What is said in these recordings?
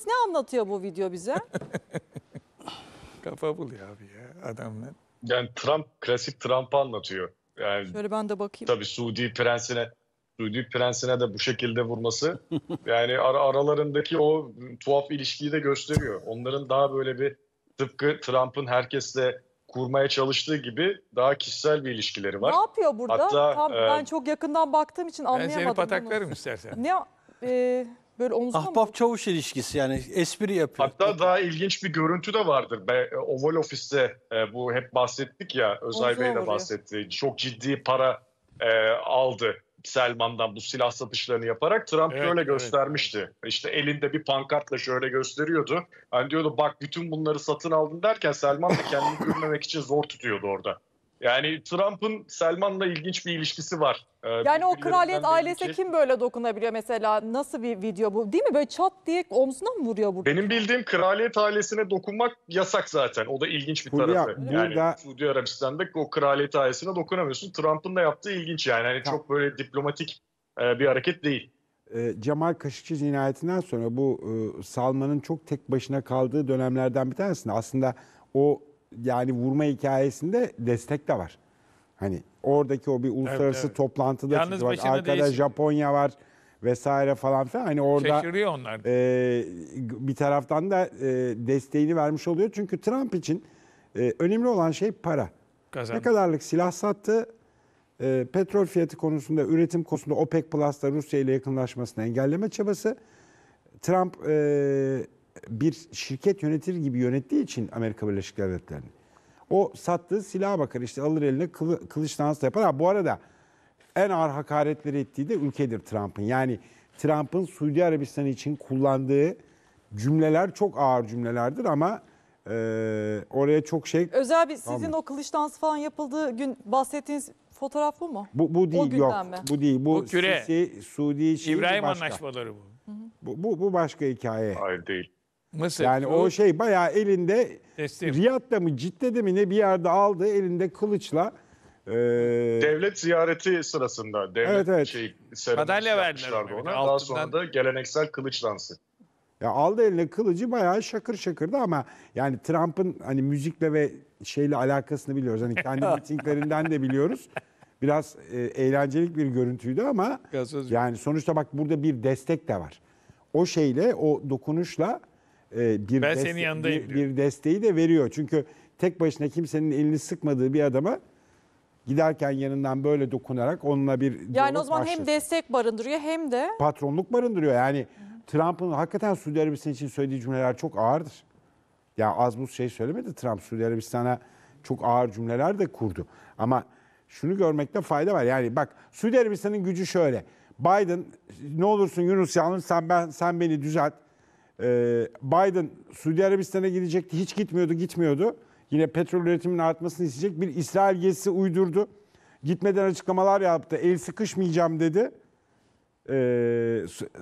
Yunus, ne anlatıyor bu video bize? Kafa buluyor abi ya adamlar. Yani Trump klasik Trump'ı anlatıyor. Yani Şöyle ben de bakayım. tabii Suudi prensine de bu şekilde vurması yani aralarındaki o tuhaf ilişkiyi de gösteriyor. Onların daha böyle bir tıpkı Trump'ın herkesle kurmaya çalıştığı gibi daha kişisel bir ilişkileri var. Ne yapıyor burada? Hatta, Ben çok yakından baktığım için Ben anlayamadım. seni pataklarım Yunus. istersen. Ne böyle omzuna mı? Ahbap çavuş ilişkisi, yani espri yapıyor. Hatta daha ilginç bir görüntü de vardır. Oval Ofis'te bu hep bahsettik ya, Özay Omzuna Bey de vuruyor. bahsetti. Çok ciddi para aldı Selman'dan bu silah satışlarını yaparak. Trump Evet, şöyle evet. göstermişti. İşte elinde bir pankartla şöyle gösteriyordu. Hani diyordu bak bütün bunları satın aldın derken Selman da kendini görmemek için zor tutuyordu orada. Yani Trump'ın Selman'la ilginç bir ilişkisi var. Yani o kraliyet Birbirlerinden ailesi belli ki- kim böyle dokunabiliyor mesela? Nasıl bir video bu? Değil mi? Böyle çat diye omzuna mı vuruyor burada? Benim bildiğim kraliyet ailesine dokunmak yasak zaten. O da ilginç bir Fulya, tarafı. Yani burada- Suudi Arabistan'da o kraliyet ailesine dokunamıyorsun. Trump'ın da yaptığı ilginç yani. Hani çok böyle diplomatik bir hareket değil. Cemal Kaşıkçı cinayetinden sonra bu Salman'ın çok tek başına kaldığı dönemlerden bir tanesinde aslında o yani vurma hikayesinde destek de var. Hani oradaki o bir uluslararası evet. toplantıda Yalnız çıktı. Bak, başına arkada değilsin. Japonya var vesaire falan filan. Hani orada Şaşırıyor onlar. bir taraftan da desteğini vermiş oluyor. Çünkü Trump için önemli olan şey para. Kazandı. Ne kadarlık silah sattı, petrol fiyatı konusunda, üretim konusunda OPEC Plus'ta Rusya ile yakınlaşmasını engelleme çabası. Trump bir şirket yönetir gibi yönettiği için Amerika Birleşik Devletleri'ni. O sattığı silaha bakar, işte alır eline kılıç dansı yapar. Ha, bu arada en ağır hakaretleri ettiği de ülkedir Trump'ın. Yani Trump'ın Suudi Arabistan için kullandığı cümleler çok ağır cümlelerdir ama oraya çok şey... Özel bir sizin Tamam. o kılıç dansı falan yapıldığı gün bahsettiğiniz fotoğraf bu mu? Bu değil, günden yok. mi? Bu değil. Bu Bu küre. Suudi şeyi İbrahim başka. anlaşmaları bu. Bu başka hikaye. Hayır değil. Mısır. Yani o şey bayağı elinde Teslim. Riyad'da mı Cidde'de mi ne bir yerde aldı elinde kılıçla. Devlet ziyareti sırasında devlet Evet. seremonisi Madalya verdiler yapmışlardı ona bir de, ona. Daha altından. sonra da geleneksel kılıç dansı. Ya aldı eline kılıcı bayağı şakır şakırdı ama yani Trump'ın hani müzikle ve şeyle alakasını biliyoruz. Hani kendi mitinglerinden de biliyoruz. Biraz eğlencelik bir görüntüydü ama Gazoz. yani sonuçta bak burada bir destek de var. O şeyle, o dokunuşla Ben senin yanındayım diyor. bir desteği de veriyor. Çünkü tek başına kimsenin elini sıkmadığı bir adama giderken yanından böyle dokunarak onunla bir Yani diyalog o zaman hem başlasın. destek barındırıyor hem de Patronluk barındırıyor. Yani Trump'ın hakikaten Suudi Arabistan için söylediği cümleler çok ağırdır. Ya az buz şey söylemedi Trump. Suudi Arabistan'a çok ağır cümleler de kurdu. Ama şunu görmekte fayda var. Yani bak Suudi Arabistan'ın gücü şöyle. Biden ne olursun Yunus yalnız sen beni düzelt. Biden Suudi Arabistan'a gidecekti. Hiç gitmiyordu. Yine petrol üretiminin artmasını isteyecek bir İsrail gezisi uydurdu. Gitmeden açıklamalar yaptı. El sıkışmayacağım dedi.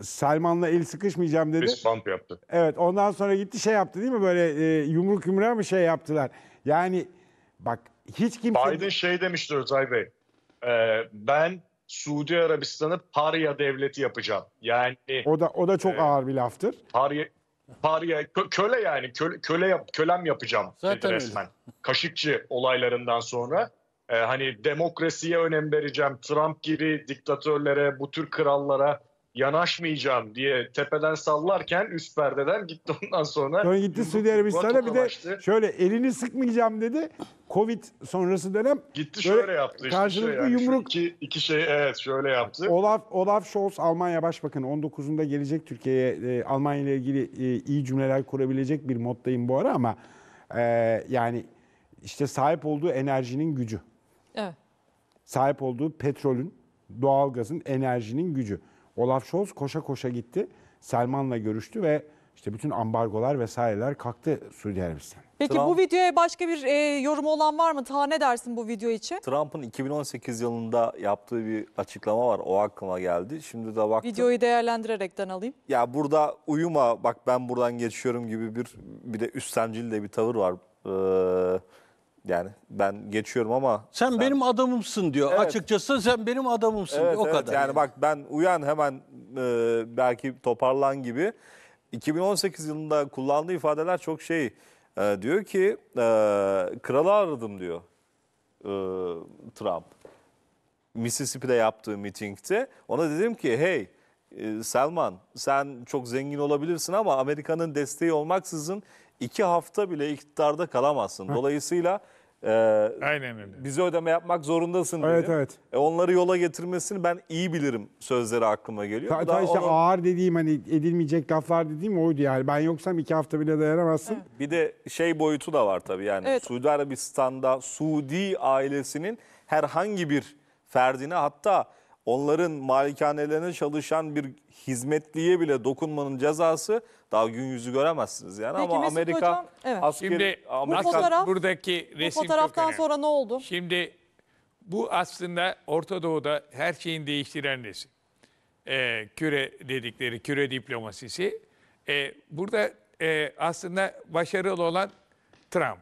Selman'la el sıkışmayacağım dedi. Fist bump yaptı. Evet, ondan sonra gitti şey yaptı değil mi, böyle yumruk yumruğa mı şey yaptılar. Yani bak hiç kimse... Biden şey demişti Özay Bey. Ben Suudi Arabistan'ı parya devleti yapacağım. Yani O da çok ağır bir laftır. köle yani kölem yapacağım Zaten dedi öyle. resmen. Kaşıkçı olaylarından sonra hani demokrasiye önem vereceğim, Trump gibi diktatörlere, bu tür krallara yanaşmayacağım diye tepeden sallarken üst perdeden gitti ondan sonra. Sonra gitti Suudi Arabistan'a bir de tokalaştı. şöyle elini sıkmayacağım dedi. Covid sonrası dönem Gitti böyle şöyle yaptı. İşte karşılıklı yani şu yumruk. iki şey evet şöyle yaptı. Olaf Scholz Almanya Başbakanı 19'unda gelecek Türkiye'ye, Almanya ile ilgili iyi cümleler kurabilecek bir moddayım bu ara ama yani işte sahip olduğu enerjinin gücü. evet. Sahip olduğu petrolün, doğalgazın, enerjinin gücü. Olaf Scholz koşa koşa gitti. Selman'la görüştü ve işte bütün ambargolar vesaireler kalktı Suudi Arabistan. Peki Trump- bu videoya başka bir yorumu olan var mı? Ta ne dersin bu video için? Trump'ın 2018 yılında yaptığı bir açıklama var. O aklıma geldi. Şimdi de baktım. Videoyu değerlendirerekten alayım. Ya burada uyuma bak ben buradan geçiyorum gibi bir de üsttencil de bir tavır var. Yani ben geçiyorum ama Sen benim adamımsın diyor. Evet. Açıkçası sen benim adamımsın diyor. O kadar. Yani bak ben uyan hemen belki toparlan gibi. 2018 yılında kullandığı ifadeler çok şey. Diyor ki kralı aradım diyor Trump. Mississippi'de yaptığı mitingde. Ona dedim ki hey Selman sen çok zengin olabilirsin ama Amerika'nın desteği olmaksızın 2 hafta bile iktidarda kalamazsın. Dolayısıyla Aynen öyle. bize ödeme yapmak zorundasın dedim. Evet, evet. Onları yola getirmesini ben iyi bilirim sözleri aklıma geliyor. Bu da Ta işte onun- ağır dediğim hani edilmeyecek laflar dediğim oydu yani. Ben yoksam 2 hafta bile dayanamazsın. Bir de şey boyutu da var tabii yani Evet. Suudi Arabistan'da Suudi ailesinin herhangi bir ferdine hatta onların malikanelerine çalışan bir hizmetliye bile dokunmanın cezası daha gün yüzü göremezsiniz yani. Peki Ama Mesut Amerika Hocam, evet. askeri Şimdi Amerika fotoğraf- buradaki Bu resim fotoğraftan çok önemli. sonra ne oldu? Şimdi bu aslında Orta Doğu'da her şeyin değiştiren resim. Küre dedikleri, küre diplomasisi. Burada aslında başarılı olan Trump.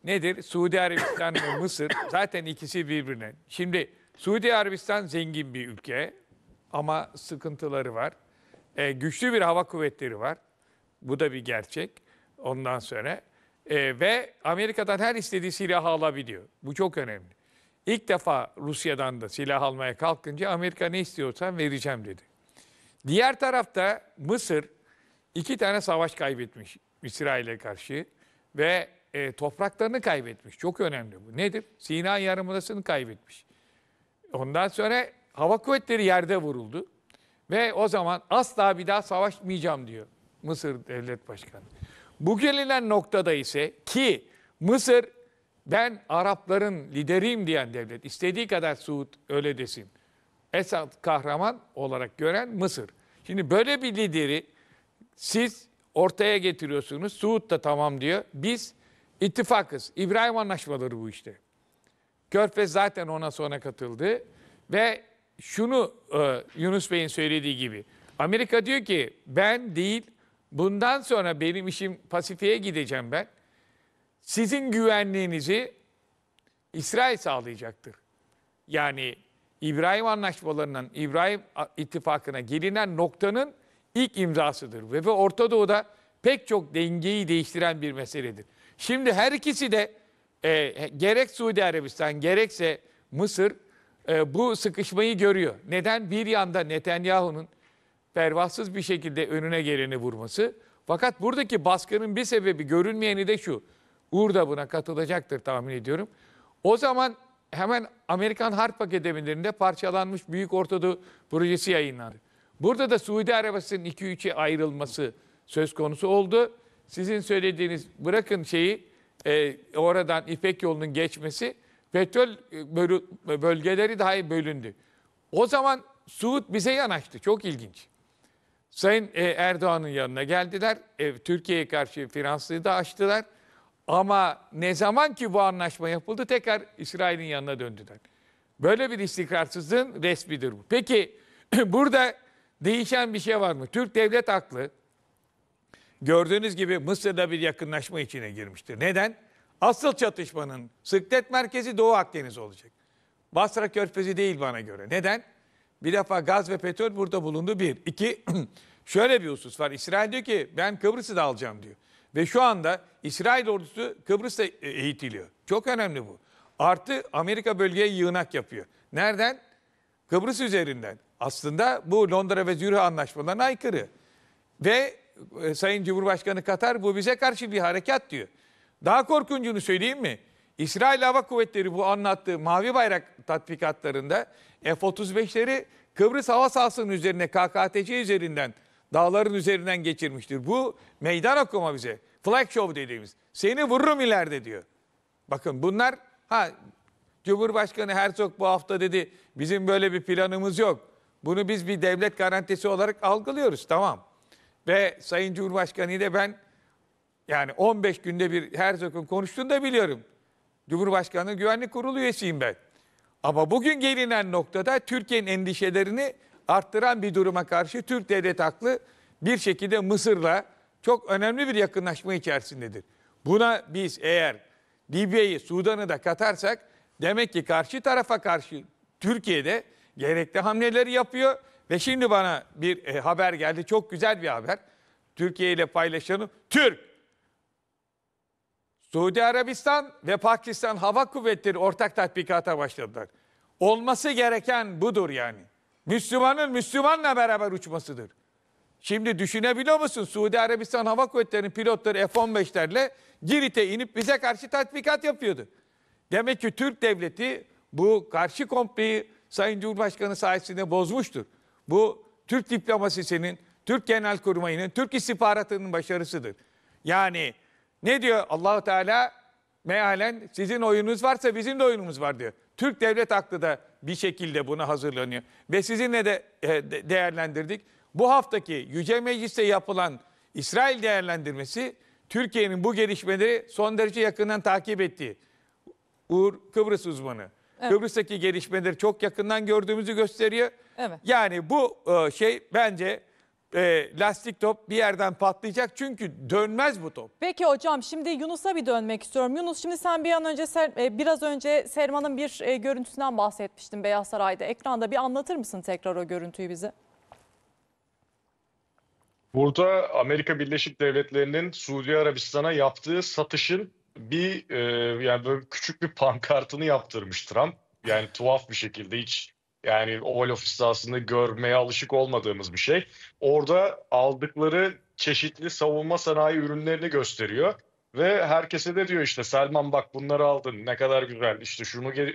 Nedir? Suudi Arabistan ve Mısır zaten ikisi birbirine. Şimdi Suudi Arabistan zengin bir ülke ama sıkıntıları var. Güçlü bir hava kuvvetleri var. Bu da bir gerçek. Ondan sonra ve Amerika'dan her istediği silahı alabiliyor. Bu çok önemli. İlk defa Rusya'dan da silah almaya kalkınca Amerika ne istiyorsan vereceğim dedi. Diğer tarafta Mısır 2 tane savaş kaybetmiş İsrail'e karşı ve topraklarını kaybetmiş. Çok önemli bu. Nedir? Sina Yarımadası'nı kaybetmiş. Ondan sonra hava kuvvetleri yerde vuruldu. Ve o zaman asla bir daha savaşmayacağım diyor Mısır Devlet Başkanı. Bu gelinen noktada ise ki Mısır ben Arapların lideriyim diyen devlet. İstediği kadar Suud öyle desin. Esad kahraman olarak gören Mısır. Şimdi böyle bir lideri siz ortaya getiriyorsunuz. Suud da tamam diyor. Biz ittifakız. İbrahim Anlaşmaları bu işte. Körfez zaten ona sonra katıldı. Ve şunu Yunus Bey'in söylediği gibi. Amerika diyor ki ben değil bundan sonra benim işim Pasifik'e gideceğim ben. Sizin güvenliğinizi İsrail sağlayacaktır. Yani İbrahim Anlaşmalarından İbrahim İttifakı'na gelinen noktanın ilk imzasıdır. Ve Orta Doğu'da pek çok dengeyi değiştiren bir meseledir. Şimdi her ikisi de gerek Suudi Arabistan gerekse Mısır bu sıkışmayı görüyor. Neden? Bir yanda Netanyahu'nun pervasız bir şekilde önüne geleni vurması. Fakat buradaki baskının bir sebebi görünmeyeni de şu. Uğur da buna katılacaktır tahmin ediyorum. O zaman hemen Amerikan Harp Akademilerinde parçalanmış Büyük Orta Doğu projesi yayınlandı. Burada da Suudi Arabistan'ın 2-3'e ayrılması söz konusu oldu. Sizin söylediğiniz bırakın şeyi oradan İpek yolunun geçmesi petrol bölgeleri dahi bölündü. O zaman Suud bize yanaştı. Çok ilginç. Sayın Erdoğan'ın yanına geldiler. Türkiye'ye karşı finansıyı da açtılar. Ama ne zaman ki bu anlaşma yapıldı tekrar İsrail'in yanına döndüler. Böyle bir istikrarsızlığın resmidir bu. Peki burada değişen bir şey var mı? Türk devlet aklı gördüğünüz gibi Mısır'da bir yakınlaşma içine girmiştir. Neden? Asıl çatışmanın sıklet merkezi Doğu Akdeniz olacak. Basra Körfezi değil bana göre. Neden? Bir defa gaz ve petrol burada bulundu bir. İki, şöyle bir husus var. İsrail diyor ki ben Kıbrıs'ı da alacağım diyor. Ve şu anda İsrail ordusu Kıbrıs'ta eğitiliyor. Çok önemli bu. Artı Amerika bölgeye yığınak yapıyor. Nereden? Kıbrıs üzerinden. Aslında bu Londra ve Zürih anlaşmalarına aykırı. Ve Sayın Cumhurbaşkanı Katar bu bize karşı bir harekat diyor. Daha korkuncunu söyleyeyim mi? İsrail Hava Kuvvetleri bu anlattığı Mavi Bayrak tatbikatlarında F-35'leri Kıbrıs hava sahasının üzerine KKTC üzerinden dağların üzerinden geçirmiştir. Bu meydan okuma bize. Flag show dediğimiz. Seni vururum ileride diyor. Bakın bunlar Cumhurbaşkanı Herzog bu hafta dedi bizim böyle bir planımız yok. Bunu biz bir devlet garantisi olarak algılıyoruz. Tamam. Ve Sayın Cumhurbaşkanı ile ben yani 15 günde bir Herzog'un konuştuğunu da biliyorum. Cumhurbaşkanı Güvenlik Kurulu üyesiyim ben. Ama bugün gelinen noktada Türkiye'nin endişelerini arttıran bir duruma karşı Türk devlet aklı bir şekilde Mısır'la çok önemli bir yakınlaşma içerisindedir. Buna biz eğer Libya'yı, Sudan'ı da katarsak demek ki karşı tarafa karşı Türkiye'de gerekli hamleleri yapıyor. Ve şimdi bana bir haber geldi, çok güzel bir haber. Türkiye ile paylaşanı Türk. Suudi Arabistan ve Pakistan Hava Kuvvetleri ortak tatbikata başladılar. Olması gereken budur yani. Müslümanın Müslümanla beraber uçmasıdır. Şimdi düşünebiliyor musun? Suudi Arabistan Hava Kuvvetleri'nin pilotları F-15'lerle Girit'e inip bize karşı tatbikat yapıyordu. Demek ki Türk devleti bu karşı kompleyi Sayın Cumhurbaşkanı sayesinde bozmuştur. Bu Türk diplomasisinin, Türk Genelkurmayı'nın, Türk istihbaratının başarısıdır. Yani ne diyor Allah-u Teala? Mealen sizin oyununuz varsa bizim de oyunumuz var diyor. Türk devlet aklı da bir şekilde buna hazırlanıyor. Ve sizinle de değerlendirdik. Bu haftaki Yüce Meclis'te yapılan İsrail değerlendirmesi Türkiye'nin bu gelişmeleri son derece yakından takip ettiği. Uğur Kıbrıs uzmanı. Evet. Kıbrıs'taki gelişmeleri çok yakından gördüğümüzü gösteriyor. Evet. Yani bu şey bence lastik top bir yerden patlayacak çünkü dönmez bu top. Peki hocam şimdi Yunus'a bir dönmek istiyorum. Yunus şimdi sen biraz önce Selman'ın bir görüntüsünden bahsetmiştin Beyaz Saray'da. Ekranda bir anlatır mısın tekrar o görüntüyü bize? Burada Amerika Birleşik Devletleri'nin Suudi Arabistan'a yaptığı satışın yani böyle küçük bir pankartını yaptırmış Trump. Yani tuhaf bir şekilde hiç yani Oval Ofis'te aslında görmeye alışık olmadığımız bir şey. Orada aldıkları çeşitli savunma sanayi ürünlerini gösteriyor. Ve herkese de diyor işte Selman bak bunları aldın ne kadar güzel işte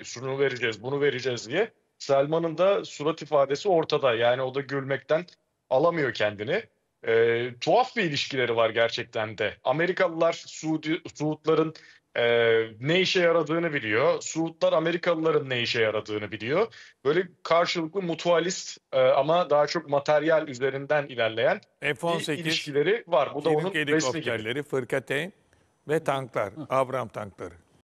şunu vereceğiz bunu vereceğiz diye. Selman'ın da surat ifadesi ortada yani o da gülmekten alamıyor kendini. Tuhaf bir ilişkileri var gerçekten de. Amerikalılar Suudların ne işe yaradığını biliyor. Suudlar Amerikalıların ne işe yaradığını biliyor. Böyle karşılıklı mutualist ama daha çok materyal üzerinden ilerleyen bir F-18, ilişkileri var. Bu da onun Çin'in resmi gibi. helikopterleri, fırkateyn ve tanklar, Abram tankları.